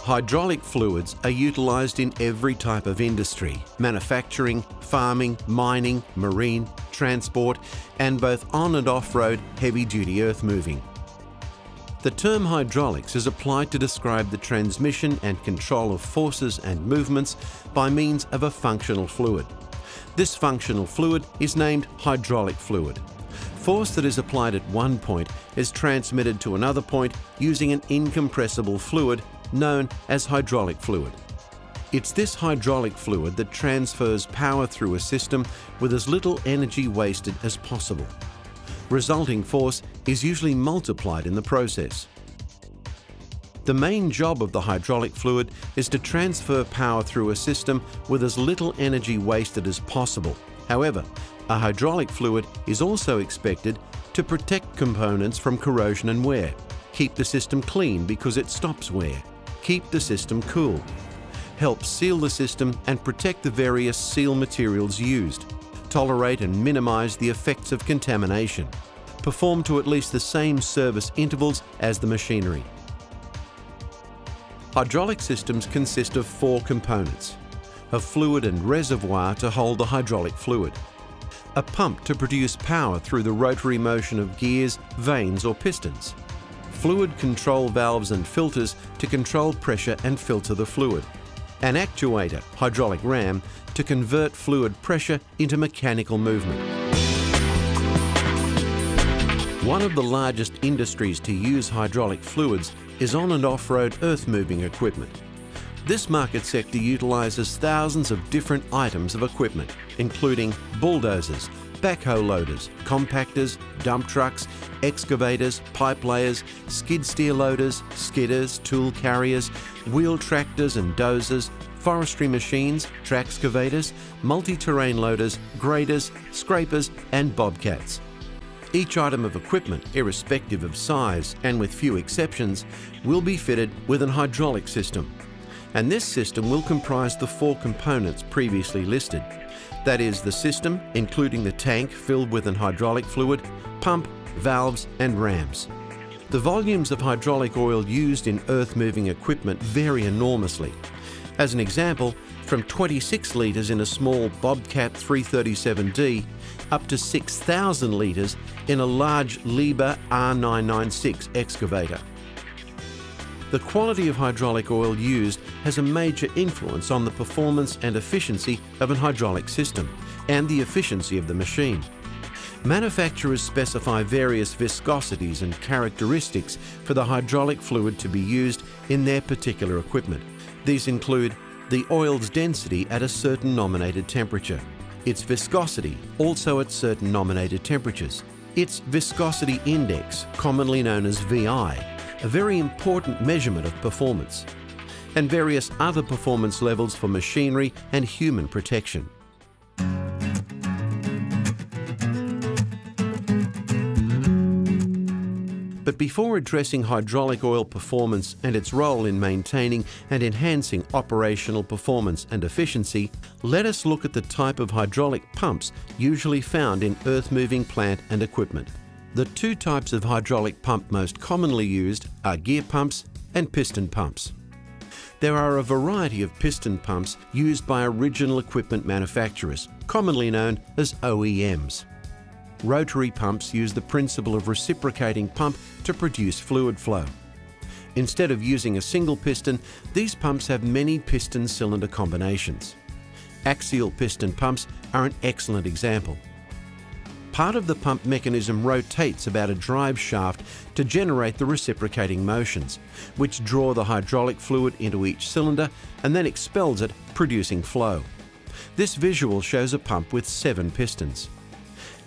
Hydraulic fluids are utilised in every type of industry: manufacturing, farming, mining, marine, transport, and both on and off-road heavy-duty earth moving. The term hydraulics is applied to describe the transmission and control of forces and movements by means of a functional fluid. This functional fluid is named hydraulic fluid. Force that is applied at one point is transmitted to another point using an incompressible fluid known as hydraulic fluid. It's this hydraulic fluid that transfers power through a system with as little energy wasted as possible. Resulting force is usually multiplied in the process. The main job of the hydraulic fluid is to transfer power through a system with as little energy wasted as possible. However, a hydraulic fluid is also expected to protect components from corrosion and wear, keep the system clean because it stops wear, keep the system cool, help seal the system and protect the various seal materials used, tolerate and minimize the effects of contamination, perform to at least the same service intervals as the machinery. Hydraulic systems consist of 4 components: a fluid and reservoir to hold the hydraulic fluid, a pump to produce power through the rotary motion of gears, vanes or pistons, fluid control valves and filters to control pressure and filter the fluid, an actuator, hydraulic ram, to convert fluid pressure into mechanical movement. One of the largest industries to use hydraulic fluids is on and off-road earth-moving equipment. This market sector utilises thousands of different items of equipment, including bulldozers, backhoe loaders, compactors, dump trucks, excavators, pipe layers, skid steer loaders, skidders, tool carriers, wheel tractors and dozers, forestry machines, traxcavators, multi-terrain loaders, graders, scrapers and bobcats. Each item of equipment, irrespective of size and with few exceptions, will be fitted with an hydraulic system. And this system will comprise the 4 components previously listed. That is, the system, including the tank filled with an hydraulic fluid, pump, valves and rams. The volumes of hydraulic oil used in earth-moving equipment vary enormously. As an example, from 26 litres in a small Bobcat 337D up to 6,000 litres in a large Liebherr R996 excavator. The quality of hydraulic oil used has a major influence on the performance and efficiency of an hydraulic system and the efficiency of the machine. Manufacturers specify various viscosities and characteristics for the hydraulic fluid to be used in their particular equipment. These include the oil's density at a certain nominated temperature, its viscosity also at certain nominated temperatures, its viscosity index, commonly known as VI, a very important measurement of performance, and various other performance levels for machinery and human protection. But before addressing hydraulic oil performance and its role in maintaining and enhancing operational performance and efficiency, let us look at the type of hydraulic pumps usually found in earth-moving plant and equipment. The 2 types of hydraulic pump most commonly used are gear pumps and piston pumps. There are a variety of piston pumps used by original equipment manufacturers, commonly known as OEMs. Rotary pumps use the principle of reciprocating pump to produce fluid flow. Instead of using a single piston, these pumps have many piston cylinder combinations. Axial piston pumps are an excellent example. Part of the pump mechanism rotates about a drive shaft to generate the reciprocating motions, which draw the hydraulic fluid into each cylinder and then expels it, producing flow. This visual shows a pump with 7 pistons.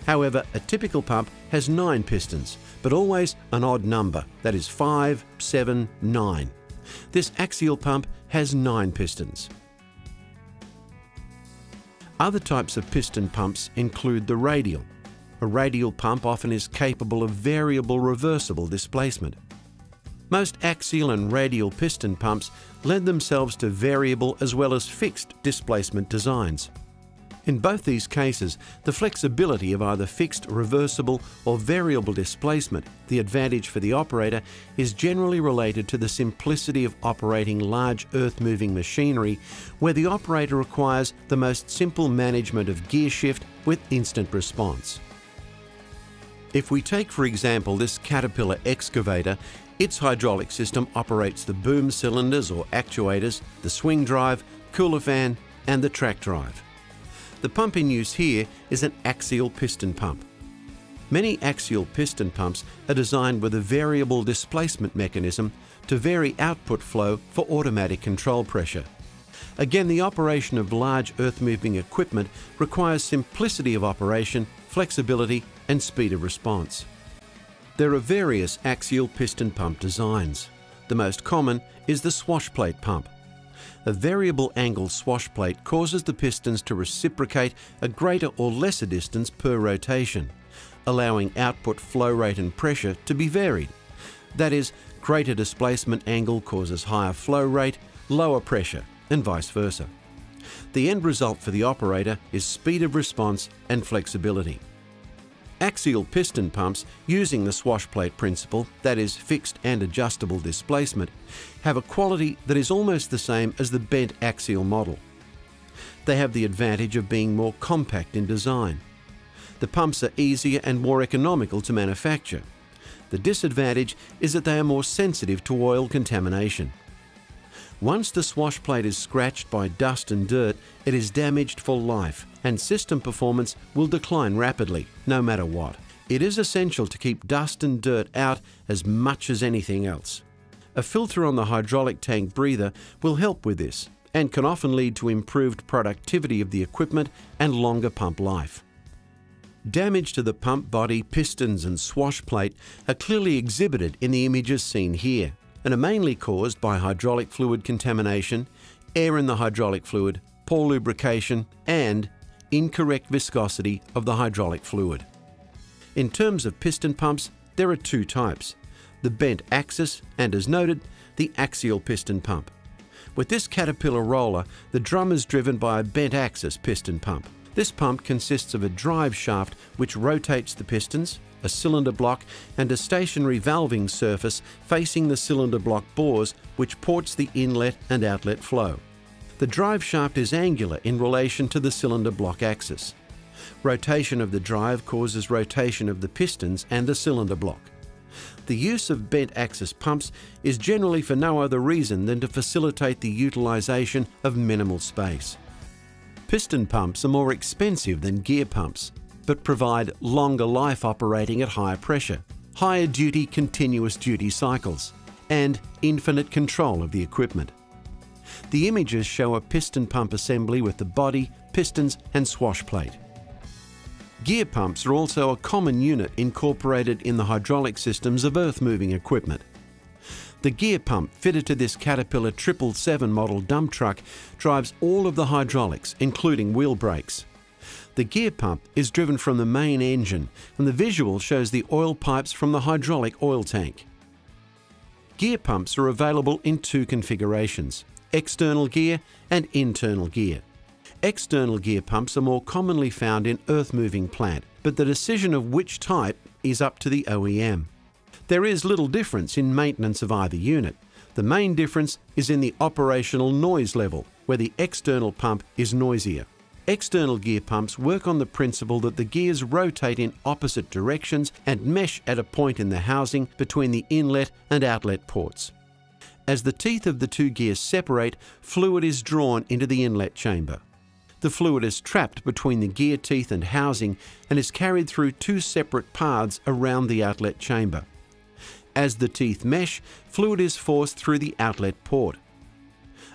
However, a typical pump has 9 pistons, but always an odd number, that is 5, 7, 9. This axial pump has 9 pistons. Other types of piston pumps include the radial. A radial pump often is capable of variable reversible displacement. Most axial and radial piston pumps lend themselves to variable as well as fixed displacement designs. In both these cases, the flexibility of either fixed, reversible or variable displacement, the advantage for the operator, is generally related to the simplicity of operating large earth-moving machinery, where the operator requires the most simple management of gear shift with instant response. If we take, for example, this Caterpillar excavator, its hydraulic system operates the boom cylinders or actuators, the swing drive, cooler fan and the track drive. The pump in use here is an axial piston pump. Many axial piston pumps are designed with a variable displacement mechanism to vary output flow for automatic control pressure. Again, the operation of large earth-moving equipment requires simplicity of operation, flexibility and speed of response. There are various axial piston pump designs. The most common is the swash plate pump. A variable angle swash plate causes the pistons to reciprocate a greater or lesser distance per rotation, allowing output flow rate and pressure to be varied. That is, greater displacement angle causes higher flow rate, lower pressure, and vice versa. The end result for the operator is speed of response and flexibility. Axial piston pumps using the swash plate principle, that is fixed and adjustable displacement, have a quality that is almost the same as the bent axial model. They have the advantage of being more compact in design. The pumps are easier and more economical to manufacture. The disadvantage is that they are more sensitive to oil contamination. Once the swash plate is scratched by dust and dirt, it is damaged for life, and system performance will decline rapidly, no matter what. It is essential to keep dust and dirt out as much as anything else. A filter on the hydraulic tank breather will help with this, and can often lead to improved productivity of the equipment and longer pump life. Damage to the pump body, pistons and swash plate are clearly exhibited in the images seen here, and are mainly caused by hydraulic fluid contamination, air in the hydraulic fluid, poor lubrication, and incorrect viscosity of the hydraulic fluid. In terms of piston pumps, there are two types: the bent axis and, as noted, the axial piston pump. With this Caterpillar roller, the drum is driven by a bent axis piston pump. This pump consists of a drive shaft which rotates the pistons, a cylinder block and a stationary valving surface facing the cylinder block bores which ports the inlet and outlet flow. The drive shaft is angular in relation to the cylinder block axis. Rotation of the drive causes rotation of the pistons and the cylinder block. The use of bent axis pumps is generally for no other reason than to facilitate the utilization of minimal space. Piston pumps are more expensive than gear pumps, but provide longer life operating at higher pressure, higher duty continuous duty cycles, and infinite control of the equipment. The images show a piston pump assembly with the body, pistons and swash plate. Gear pumps are also a common unit incorporated in the hydraulic systems of earth-moving equipment. The gear pump fitted to this Caterpillar 777 model dump truck drives all of the hydraulics, including wheel brakes. The gear pump is driven from the main engine, and the visual shows the oil pipes from the hydraulic oil tank. Gear pumps are available in two configurations: external gear and internal gear. External gear pumps are more commonly found in earth-moving plant, but the decision of which type is up to the OEM. There is little difference in maintenance of either unit. The main difference is in the operational noise level, where the external pump is noisier. External gear pumps work on the principle that the gears rotate in opposite directions and mesh at a point in the housing between the inlet and outlet ports. As the teeth of the two gears separate, fluid is drawn into the inlet chamber. The fluid is trapped between the gear teeth and housing and is carried through two separate paths around the outlet chamber. As the teeth mesh, fluid is forced through the outlet port.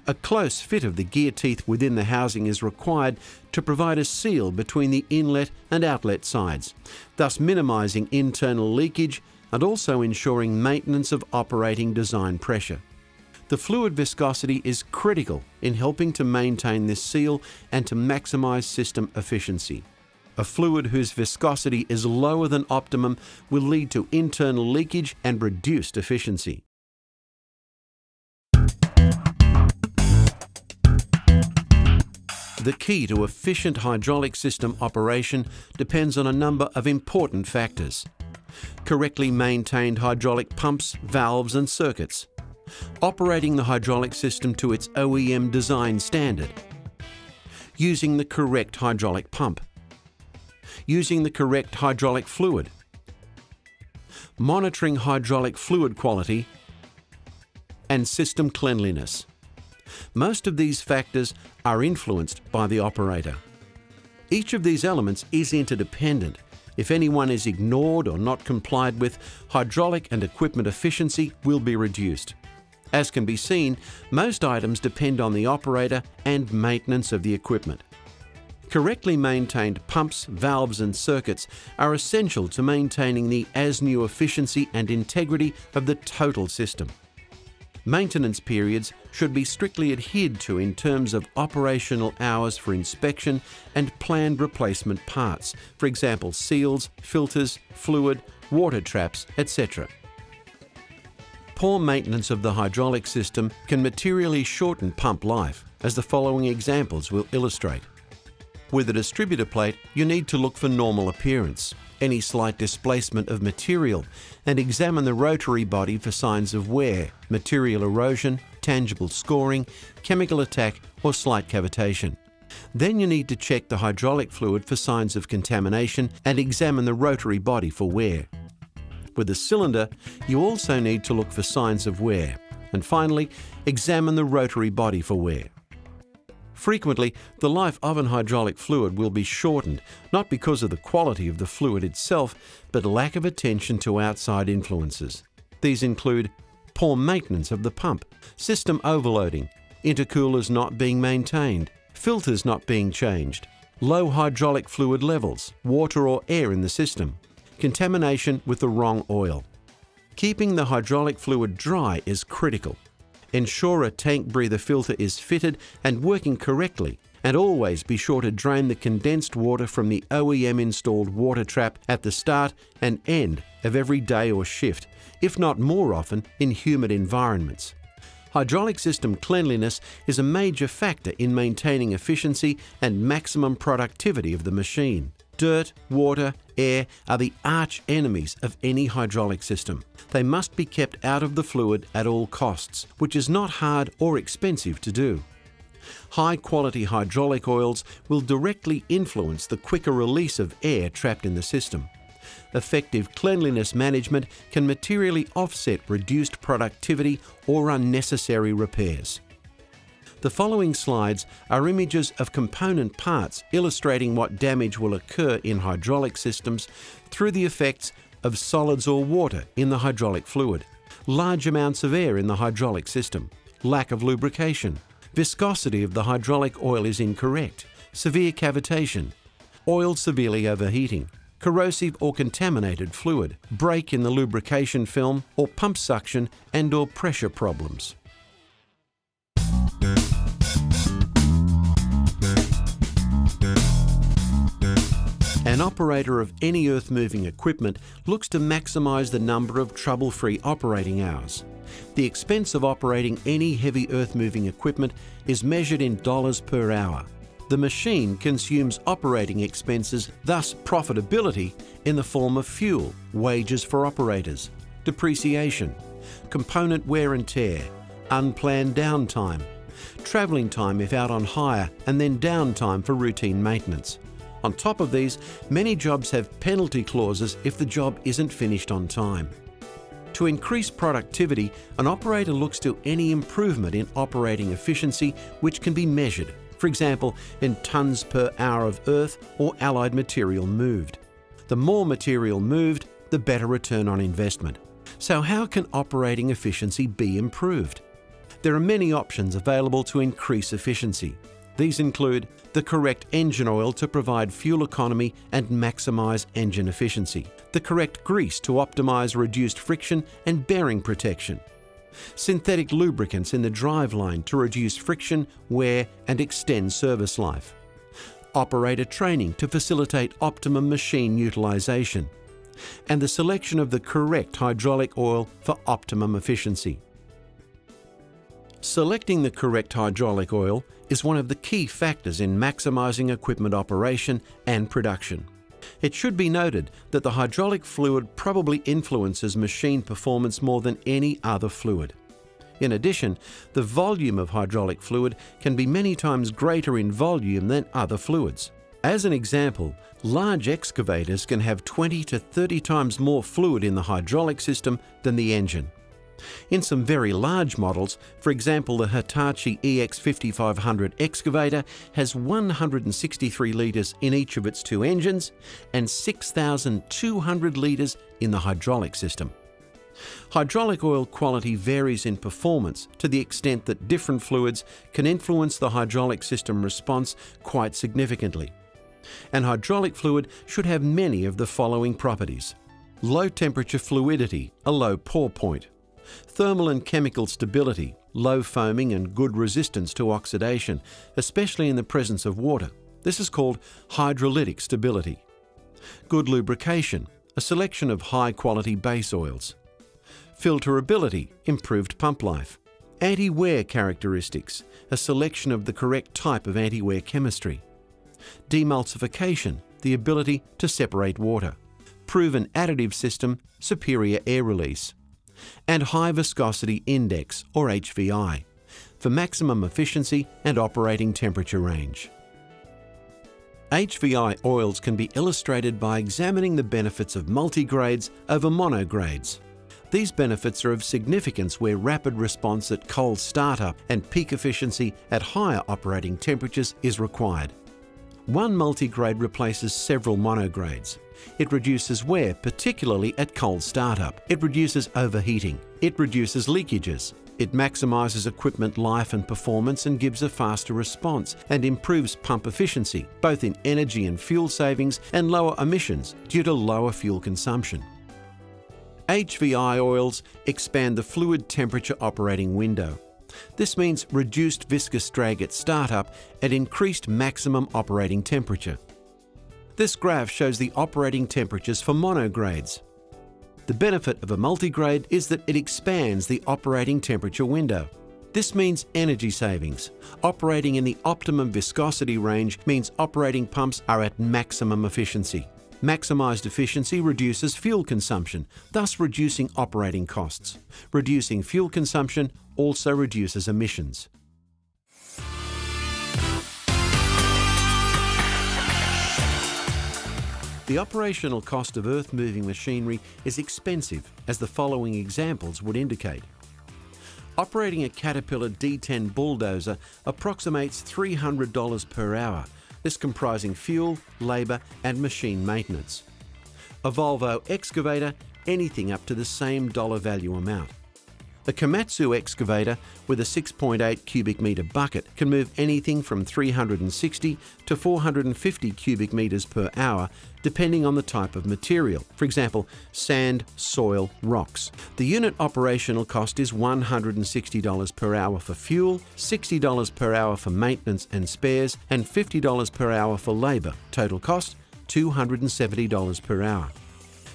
A close fit of the gear teeth within the housing is required to provide a seal between the inlet and outlet sides, thus minimizing internal leakage and also ensuring maintenance of operating design pressure. The fluid viscosity is critical in helping to maintain this seal and to maximize system efficiency. A fluid whose viscosity is lower than optimum will lead to internal leakage and reduced efficiency. The key to efficient hydraulic system operation depends on a number of important factors. Correctly maintained hydraulic pumps, valves and circuits. Operating the hydraulic system to its OEM design standard. Using the correct hydraulic pump. Using the correct hydraulic fluid. Monitoring hydraulic fluid quality and system cleanliness. Most of these factors are influenced by the operator. Each of these elements is interdependent. If any one is ignored or not complied with, hydraulic and equipment efficiency will be reduced. As can be seen, most items depend on the operator and maintenance of the equipment. Correctly maintained pumps, valves and circuits are essential to maintaining the as-new efficiency and integrity of the total system. Maintenance periods should be strictly adhered to in terms of operational hours for inspection and planned replacement parts, for example seals, filters, fluid, water traps, etc. Poor maintenance of the hydraulic system can materially shorten pump life, as the following examples will illustrate. With a distributor plate, you need to look for normal appearance, any slight displacement of material, and examine the rotary body for signs of wear, material erosion, tangible scoring, chemical attack, or slight cavitation. Then you need to check the hydraulic fluid for signs of contamination and examine the rotary body for wear. With the cylinder, you also need to look for signs of wear. And finally, examine the rotary body for wear. Frequently, the life of an hydraulic fluid will be shortened, not because of the quality of the fluid itself, but lack of attention to outside influences. These include poor maintenance of the pump, system overloading, intercoolers not being maintained, filters not being changed, low hydraulic fluid levels, water or air in the system, contamination with the wrong oil. Keeping the hydraulic fluid dry is critical. Ensure a tank breather filter is fitted and working correctly, and always be sure to drain the condensed water from the OEM installed water trap at the start and end of every day or shift, if not more often in humid environments. Hydraulic system cleanliness is a major factor in maintaining efficiency and maximum productivity of the machine. Dirt, water, air are the arch enemies of any hydraulic system. They must be kept out of the fluid at all costs, which is not hard or expensive to do. High-quality hydraulic oils will directly influence the quicker release of air trapped in the system. Effective cleanliness management can materially offset reduced productivity or unnecessary repairs. The following slides are images of component parts illustrating what damage will occur in hydraulic systems through the effects of solids or water in the hydraulic fluid, large amounts of air in the hydraulic system, lack of lubrication, viscosity of the hydraulic oil is incorrect, severe cavitation, oil severely overheating, corrosive or contaminated fluid, break in the lubrication film or pump suction and/or pressure problems. An operator of any earth-moving equipment looks to maximise the number of trouble-free operating hours. The expense of operating any heavy earth-moving equipment is measured in dollars per hour. The machine consumes operating expenses, thus profitability, in the form of fuel, wages for operators, depreciation, component wear and tear, unplanned downtime, travelling time if out on hire, and then downtime for routine maintenance. On top of these, many jobs have penalty clauses if the job isn't finished on time. To increase productivity, an operator looks to any improvement in operating efficiency which can be measured, for example, in tonnes per hour of earth or allied material moved. The more material moved, the better return on investment. So how can operating efficiency be improved? There are many options available to increase efficiency. These include the correct engine oil to provide fuel economy and maximise engine efficiency, the correct grease to optimise reduced friction and bearing protection, synthetic lubricants in the driveline to reduce friction, wear and extend service life, operator training to facilitate optimum machine utilisation, and the selection of the correct hydraulic oil for optimum efficiency. Selecting the correct hydraulic oil is one of the key factors in maximising equipment operation and production. It should be noted that the hydraulic fluid probably influences machine performance more than any other fluid. In addition, the volume of hydraulic fluid can be many times greater in volume than other fluids. As an example, large excavators can have 20 to 30 times more fluid in the hydraulic system than the engine. In some very large models, for example the Hitachi EX5500 excavator has 163 litres in each of its two engines and 6,200 litres in the hydraulic system. Hydraulic oil quality varies in performance to the extent that different fluids can influence the hydraulic system response quite significantly. An hydraulic fluid should have many of the following properties: low temperature fluidity, a low pour point; thermal and chemical stability, low foaming and good resistance to oxidation, especially in the presence of water. This is called hydrolytic stability. Good lubrication, a selection of high-quality base oils. Filterability, improved pump life. Anti-wear characteristics, a selection of the correct type of anti-wear chemistry. Demulsification, the ability to separate water. Proven additive system, superior air release. And high viscosity index, or HVI, for maximum efficiency and operating temperature range. HVI oils can be illustrated by examining the benefits of multigrades over monogrades. These benefits are of significance where rapid response at cold startup and peak efficiency at higher operating temperatures is required. One multigrade replaces several monogrades. It reduces wear, particularly at cold startup. It reduces overheating. It reduces leakages. It maximises equipment life and performance and gives a faster response and improves pump efficiency, both in energy and fuel savings and lower emissions due to lower fuel consumption. HVI oils expand the fluid temperature operating window. This means reduced viscous drag at startup and increased maximum operating temperature. This graph shows the operating temperatures for monogrades. The benefit of a multigrade is that it expands the operating temperature window. This means energy savings. Operating in the optimum viscosity range means operating pumps are at maximum efficiency. Maximised efficiency reduces fuel consumption, thus reducing operating costs. Reducing fuel consumption also reduces emissions. The operational cost of earth-moving machinery is expensive, as the following examples would indicate. Operating a Caterpillar D10 bulldozer approximates $300 per hour, this comprising fuel, labour and machine maintenance. A Volvo excavator, anything up to the same dollar value amount. A Komatsu excavator with a 6.8 cubic metre bucket can move anything from 360 to 450 cubic metres per hour depending on the type of material, for example sand, soil, rocks. The unit operational cost is $160 per hour for fuel, $60 per hour for maintenance and spares and $50 per hour for labour. Total cost $270 per hour.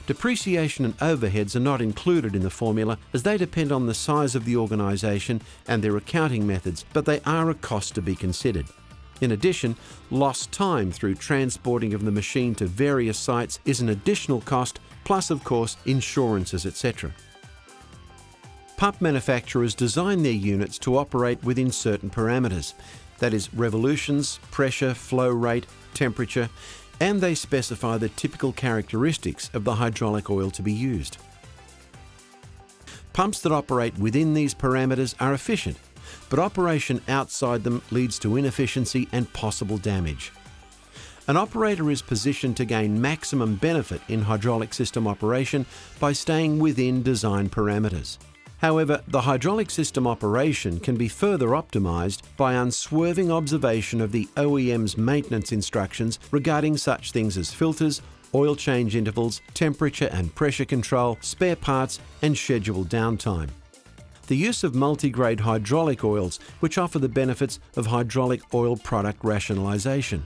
Depreciation and overheads are not included in the formula as they depend on the size of the organisation and their accounting methods, but they are a cost to be considered. In addition, lost time through transporting of the machine to various sites is an additional cost, plus of course insurances, etc. Pump manufacturers design their units to operate within certain parameters, that is revolutions, pressure, flow rate, temperature, and they specify the typical characteristics of the hydraulic oil to be used. Pumps that operate within these parameters are efficient, but operation outside them leads to inefficiency and possible damage. An operator is positioned to gain maximum benefit in hydraulic system operation by staying within design parameters. However, the hydraulic system operation can be further optimised by unswerving observation of the OEM's maintenance instructions regarding such things as filters, oil change intervals, temperature and pressure control, spare parts and scheduled downtime. The use of multigrade hydraulic oils, which offer the benefits of hydraulic oil product rationalisation.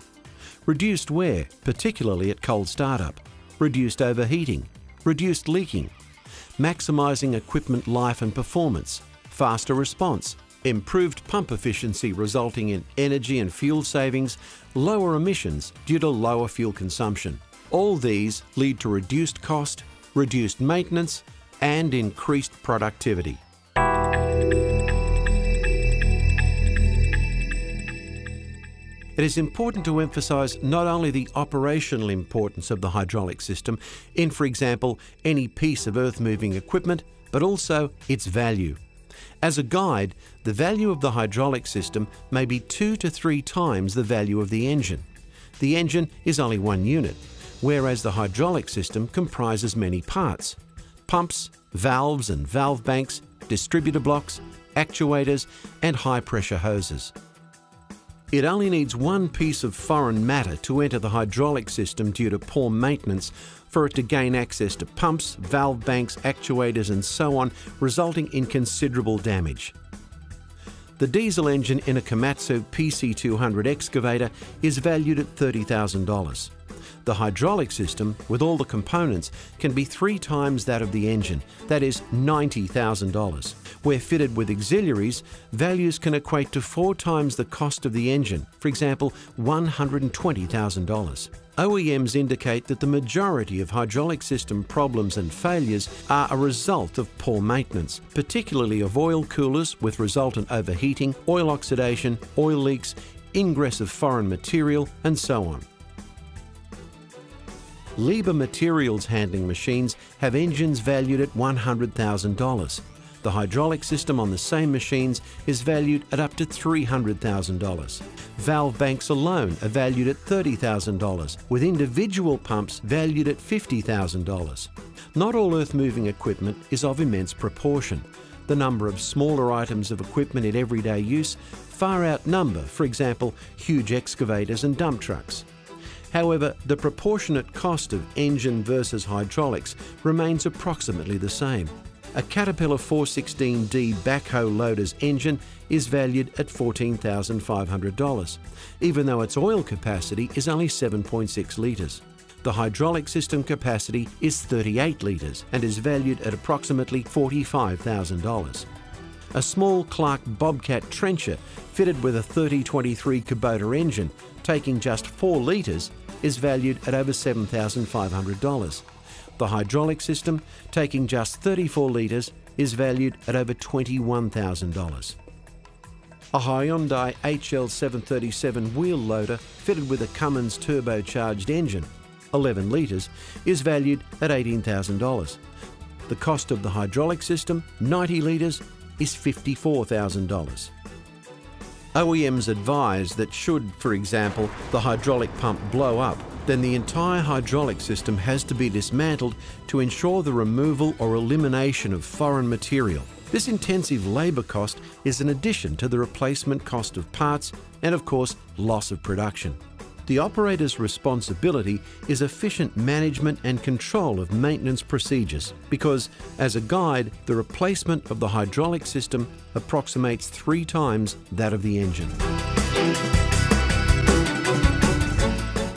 Reduced wear, particularly at cold startup. Reduced overheating. Reduced leaking. Maximising equipment life and performance, faster response, improved pump efficiency resulting in energy and fuel savings, lower emissions due to lower fuel consumption. All these lead to reduced cost, reduced maintenance, and increased productivity. It is important to emphasise not only the operational importance of the hydraulic system in, for example, any piece of earth-moving equipment, but also its value. As a guide, the value of the hydraulic system may be 2 to 3 times the value of the engine. The engine is only one unit, whereas the hydraulic system comprises many parts: pumps, valves and valve banks, distributor blocks, actuators, and high-pressure hoses. It only needs one piece of foreign matter to enter the hydraulic system due to poor maintenance for it to gain access to pumps, valve banks, actuators and so on, resulting in considerable damage. The diesel engine in a Komatsu PC200 excavator is valued at $30,000. The hydraulic system, with all the components, can be 3 times that of the engine, that is $90,000. Where fitted with auxiliaries, values can equate to 4 times the cost of the engine, for example, $120,000. OEMs indicate that the majority of hydraulic system problems and failures are a result of poor maintenance, particularly of oil coolers with resultant overheating, oil oxidation, oil leaks, ingress of foreign material, and so on. Liebherr materials handling machines have engines valued at $100,000. The hydraulic system on the same machines is valued at up to $300,000. Valve banks alone are valued at $30,000, with individual pumps valued at $50,000. Not all earth-moving equipment is of immense proportion. The number of smaller items of equipment in everyday use far outnumber, for example, huge excavators and dump trucks. However, the proportionate cost of engine versus hydraulics remains approximately the same. A Caterpillar 416D backhoe loader's engine is valued at $14,500, even though its oil capacity is only 7.6 litres. The hydraulic system capacity is 38 litres and is valued at approximately $45,000. A small Clark Bobcat trencher fitted with a 3023 Kubota engine, taking just 4 litres, is valued at over $7,500. The hydraulic system, taking just 34 litres, is valued at over $21,000. A Hyundai HL737 wheel loader fitted with a Cummins turbocharged engine, 11 litres, is valued at $18,000. The cost of the hydraulic system, 90 litres, is $54,000. OEMs advise that should, for example, the hydraulic pump blow up, then the entire hydraulic system has to be dismantled to ensure the removal or elimination of foreign material. This intensive labour cost is an addition to the replacement cost of parts and, of course, loss of production. The operator's responsibility is efficient management and control of maintenance procedures because, as a guide, the replacement of the hydraulic system approximates 3 times that of the engine.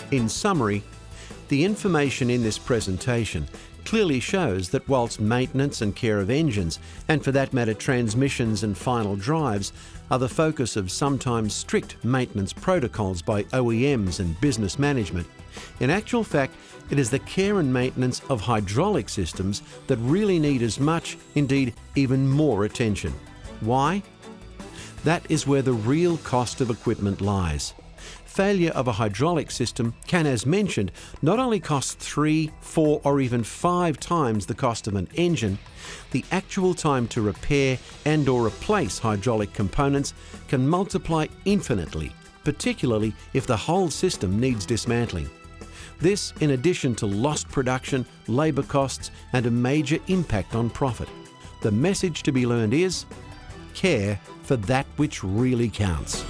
In summary, the information in this presentation clearly shows that whilst maintenance and care of engines, and for that matter transmissions and final drives, are the focus of sometimes strict maintenance protocols by OEMs and business management, in actual fact it is the care and maintenance of hydraulic systems that really need as much, indeed even more attention. Why? That is where the real cost of equipment lies. Failure of a hydraulic system can, as mentioned, not only cost 3, 4 or even 5 times the cost of an engine, the actual time to repair and or replace hydraulic components can multiply infinitely, particularly if the whole system needs dismantling. This in addition to lost production, labour costs and a major impact on profit. The message to be learned is, care for that which really counts.